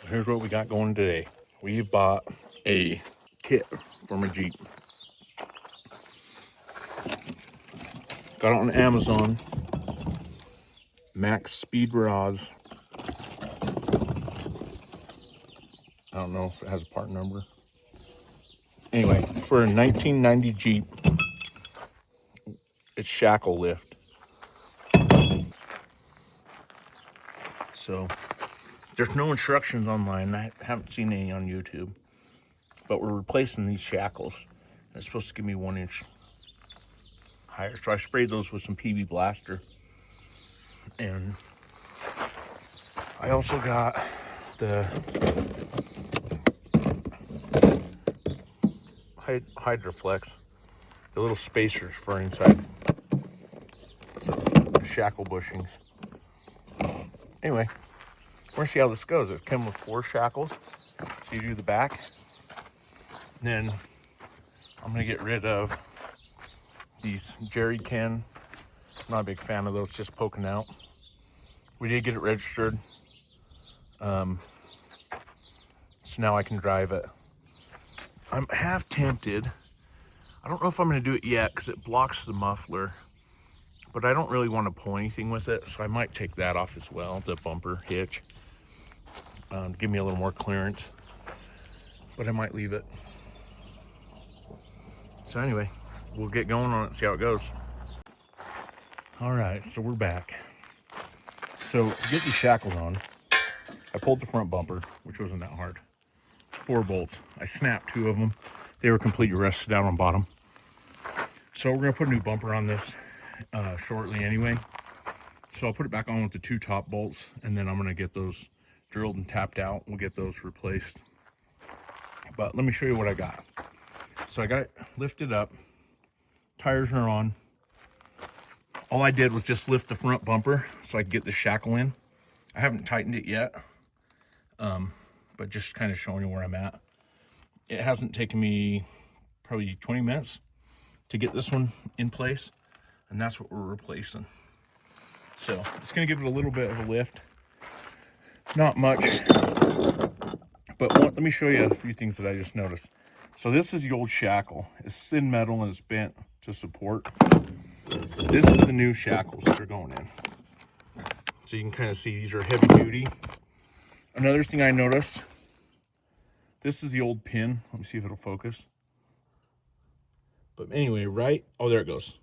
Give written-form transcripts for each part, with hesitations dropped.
Here's what we got going today. We bought a kit for my Jeep. Got it on Amazon. maXpeedingrods. I don't know if it has a part number. Anyway, for a 1990 Jeep, it's shackle lift. So there's no instructions online. I haven't seen any on YouTube. But we're replacing these shackles. It's supposed to give me 1 inch higher. So I sprayed those with some PB Blaster. And I also got the Hydroflex, the little spacers for inside shackle bushings. Anyway, we're gonna see how this goes. It came with 4 shackles. So you do the back. Then I'm gonna get rid of these jerry can. Not a big fan of those, just poking out. We did get it registered. So now I can drive it. I'm half tempted. I don't know if I'm gonna do it yet because it blocks the muffler, but I don't really want to pull anything with it. So I might take that off as well, the bumper hitch, to give me a little more clearance, but I might leave it. So anyway, we'll get going on it and see how it goes. All right, so we're back. So to get these shackles on, I pulled the front bumper, which wasn't that hard. 4 bolts. I snapped 2 of them. They were completely rusted out on bottom. So we're gonna put a new bumper on this shortly anyway. So I'll put it back on with the 2 top bolts, and then I'm gonna get those drilled and tapped out. We'll get those replaced. But let me show you what I got. So I got it lifted up. Tires are on. All I did was just lift the front bumper so I could get the shackle in. I haven't tightened it yet, but just kind of showing you where I'm at. It hasn't taken me probably 20 minutes to get this one in place, and that's what we're replacing. So it's gonna give it a little bit of a lift. Not much, but let me show you a few things that I just noticed. So this is the old shackle. It's thin metal and it's bent to support. This is the new shackles that are going in. So you can kind of see these are heavy duty. Another thing I noticed, this is the old pin. Let me see if it'll focus. But anyway, oh, there it goes.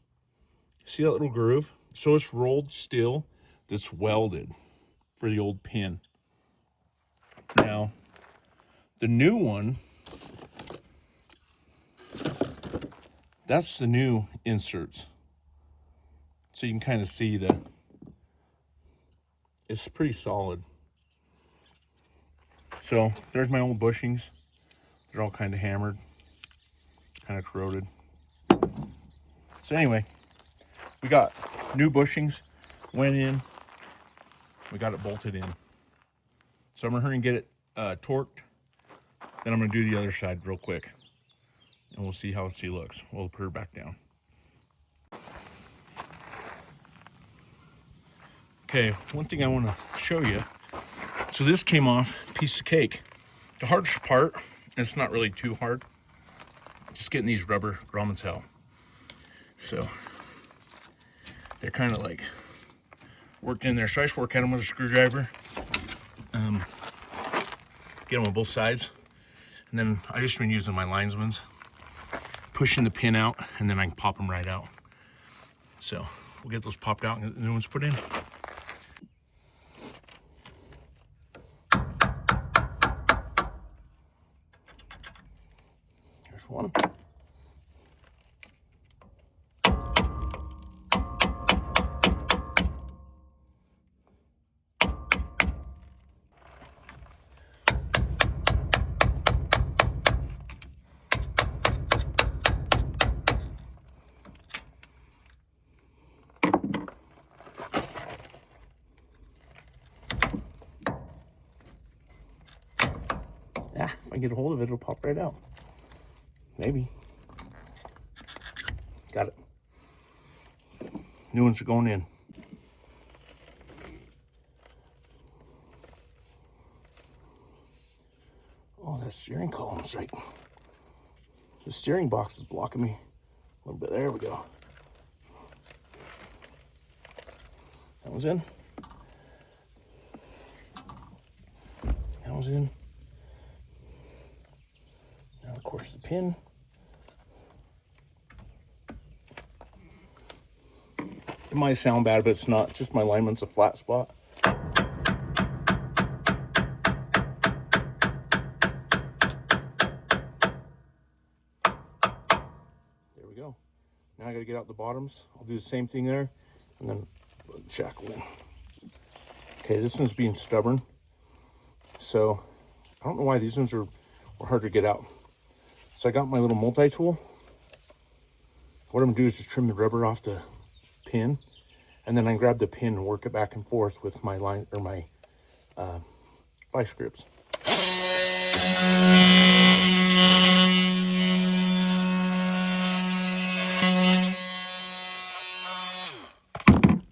See that little groove? So it's rolled steel that's welded for the old pin. Now, the new one, that's the new inserts. So you can kind of see it's pretty solid. So there's my old bushings. They're all kind of hammered, kind of corroded. So anyway, we got new bushings, went in, we got it bolted in. So I'm gonna hurry and get it torqued. Then I'm gonna do the other side real quick, and we'll see how she looks. We'll put her back down. Okay, one thing I want to show you. So this came off piece of cake. The hardest part, and it's not really too hard, just getting these rubber grommets out. So they're kind of like worked in there. So I just work at them with a screwdriver. Get them on both sides. And then I just been using my linesman's, pushing the pin out, and then I can pop them right out. So we'll get those popped out and get the new ones put in. There's one. Yeah, if I get a hold of it, it'll pop right out. Maybe. Got it. New ones are going in. Oh, that steering column's right. The steering box is blocking me a little bit. There we go. That was in. That was in. Now, of course, the pin. It might sound bad, but it's not. It's just my alignment's a flat spot. There we go. Now I gotta get out the bottoms. I'll do the same thing there, and then shackle in. Okay, this one's being stubborn. So, I don't know why these ones were hard to get out. So I got my little multi-tool. What I'm gonna do is just trim the rubber off the pin, and then I grab the pin and work it back and forth with my line or my vice grips.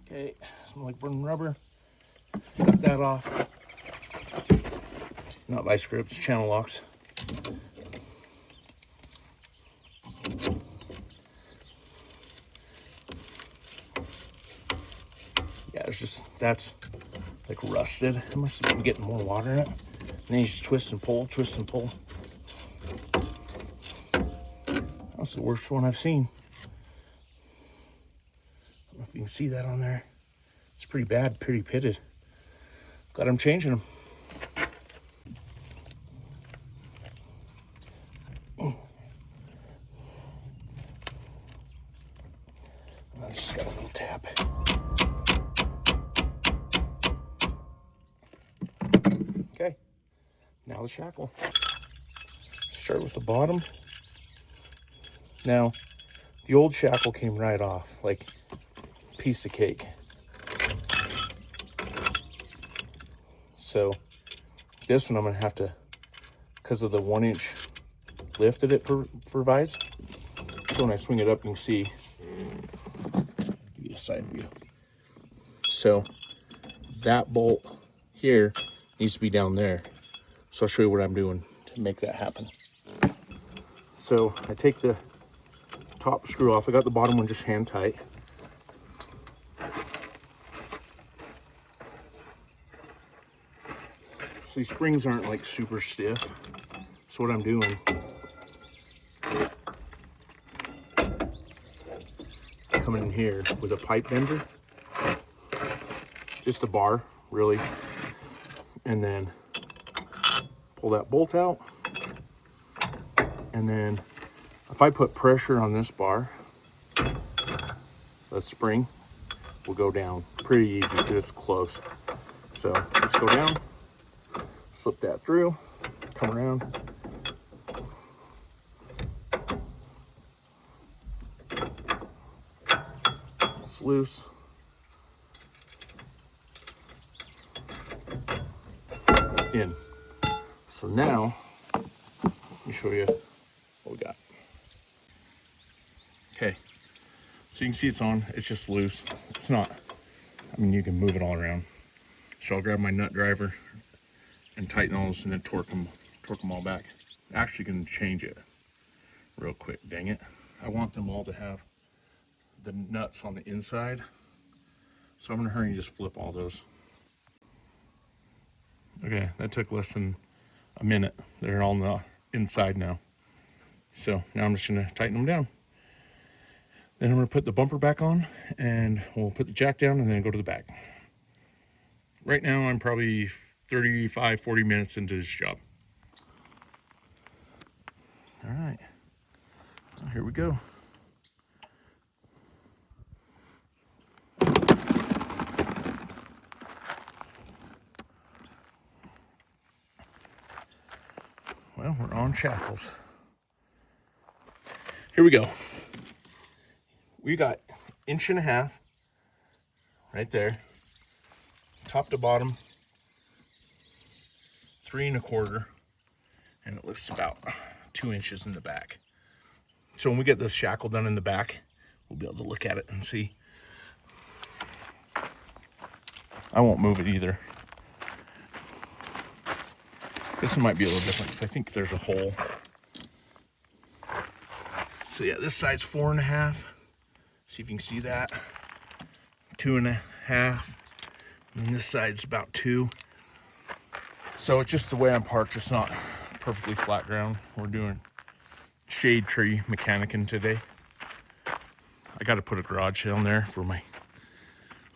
Okay, some like burning rubber. Got that off. Not vice grips, channel locks. Yeah, it's just, that's like rusted. I must have been getting more water in it. And then you just twist and pull, twist and pull. That's the worst one I've seen. I don't know if you can see that on there. It's pretty bad, pretty pitted. Glad I'm changing them. That's just got a little tap. Okay, now the shackle. Start with the bottom. Now, the old shackle came right off, like piece of cake. So this one I'm gonna have to, because of the 1-inch lift that it provides. So when I swing it up, you can see, give you a side view. So that bolt here needs to be down there. So I'll show you what I'm doing to make that happen. So I take the top screw off. I got the bottom one just hand tight. So these springs aren't like super stiff. So what I'm doing, coming in here with a pipe bender, just a bar really, and then pull that bolt out. And then if I put pressure on this bar, the spring will go down pretty easy because it's close. So let's go down, slip that through, come around. It's loose. In. So now, let me show you what we got. Okay, so you can see it's on, it's just loose. It's not, I mean, you can move it all around. So I'll grab my nut driver and tighten those and then torque them all back. Actually can change it real quick, dang it. I want them all to have the nuts on the inside. So I'm gonna hurry and just flip all those. Okay, that took less than a minute. They're all on the inside now. So now I'm just gonna tighten them down. Then I'm gonna put the bumper back on and we'll put the jack down and then go to the back. Right now I'm probably 35, 40 minutes into this job. All right, well, here we go. Well, we're on shackles. Here we go. We got 1.5 inches right there, top to bottom, 3 1/4, and it looks about 2 inches in the back. So when we get this shackle done in the back, we'll be able to look at it and see. I won't move it either. This one might be a little different because I think there's a hole. So yeah, this side's 4.5. See if you can see that. 2.5. And this side's about 2. So it's just the way I'm parked. It's not perfectly flat ground. We're doing shade tree mechanicing today. I got to put a garage down there for my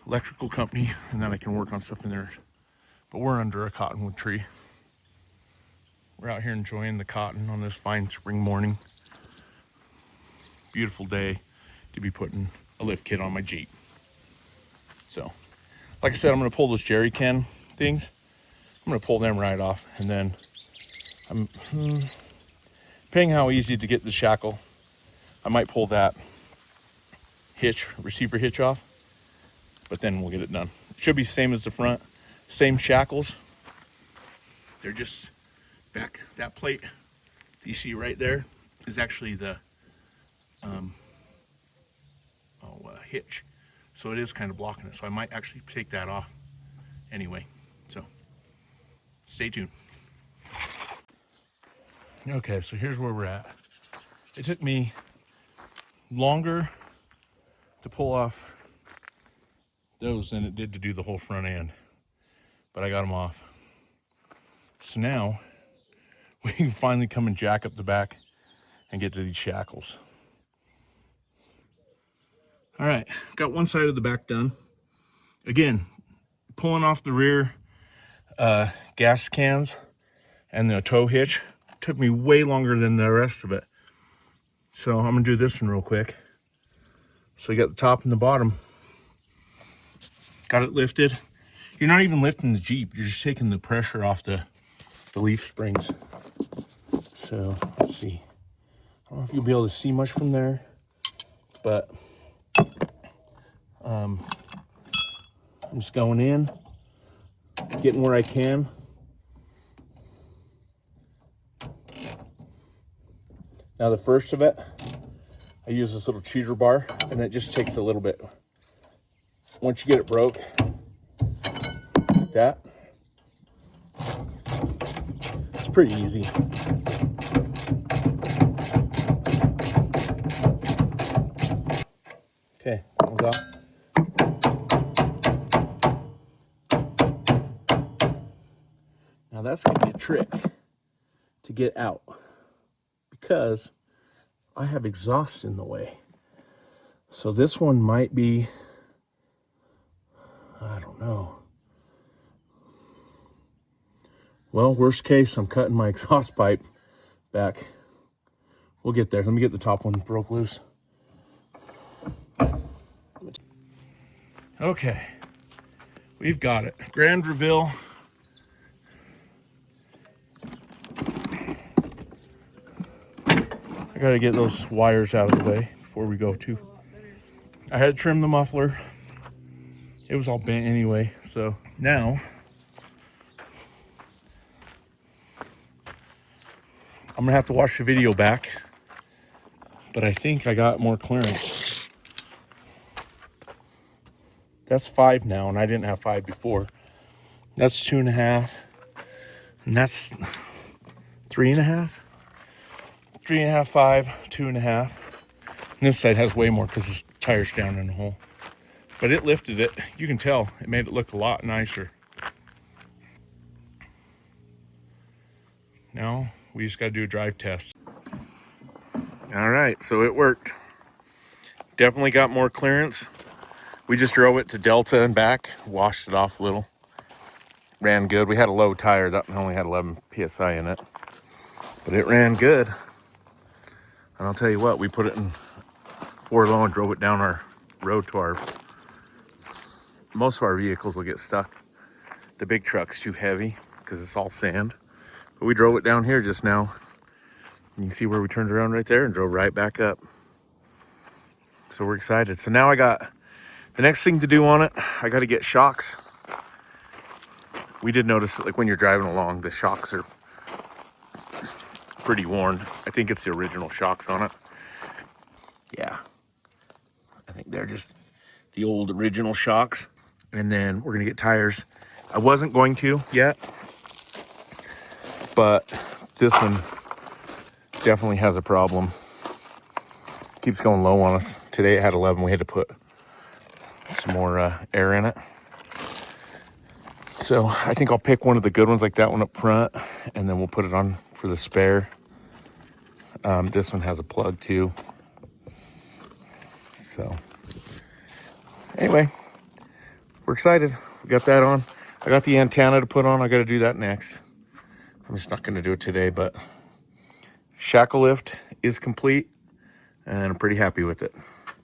electrical company, and then I can work on stuff in there. But we're under a cottonwood tree. We're out here enjoying the cotton on this fine spring morning. Beautiful day to be putting a lift kit on my Jeep. So, like I said, I'm going to pull those jerry can things. I'm going to pull them right off, and then I'm depending how easy to get the shackle, I might pull that receiver hitch off, but then we'll get it done. It should be the same as the front, same shackles. They're just back. That plate you see right there is actually the hitch, so it is kind of blocking it. So I might actually take that off anyway. So stay tuned. Okay, so here's where we're at. It took me longer to pull off those than it did to do the whole front end, but I got them off. So now we can finally come and jack up the back and get to these shackles. All right, got one side of the back done. Again, pulling off the rear gas cans and the tow hitch took me way longer than the rest of it. So I'm gonna do this one real quick. So you got the top and the bottom. Got it lifted. You're not even lifting the Jeep, you're just taking the pressure off the leaf springs. So let's see. I don't know if you'll be able to see much from there, but I'm just going in, getting where I can. Now the first of it, I use this little cheater bar, and it just takes a little bit. Once you get it broke, like that, it's pretty easy. Okay, that was off. Now that's gonna be a trick to get out, because I have exhaust in the way. So this one might be, I don't know. Well, worst case, I'm cutting my exhaust pipe back. We'll get there. Let me get the top one broke loose. Okay, we've got it. Grand reveal. I gotta get those wires out of the way before we go too. I had to trim the muffler. It was all bent anyway, so now I'm gonna have to watch the video back, but I think I got more clearance. That's 5 now, and I didn't have 5 before. That's 2.5, and that's 3.5. 3.5, 5, 2.5. And this side has way more because this tire's down in the hole. But it lifted it. You can tell it made it look a lot nicer. Now we just got to do a drive test. All right, so it worked. Definitely got more clearance. We just drove it to Delta and back, washed it off a little. Ran good. We had a low tire that only had 11 PSI in it, but it ran good. And I'll tell you what, we put it in 4 low and drove it down our road to our, most of our vehicles will get stuck. The big truck's too heavy because it's all sand. But we drove it down here just now. And you see where we turned around right there and drove right back up. So we're excited. So now I got the next thing to do on it. I got to get shocks. We did notice, like when you're driving along, the shocks are pretty worn. I think it's the original shocks on it. Yeah, I think they're just the old original shocks. And then we're gonna get tires. I wasn't going to yet, but this one definitely has a problem. Keeps going low on us. Today it had 11. We had to put some more air in it. So I think I'll pick one of the good ones like that one up front, and then we'll put it on for the spare. This one has a plug too. So anyway, we're excited. We got that on. I got the antenna to put on. I got to do that next. I'm just not going to do it today, but shackle lift is complete, and I'm pretty happy with it.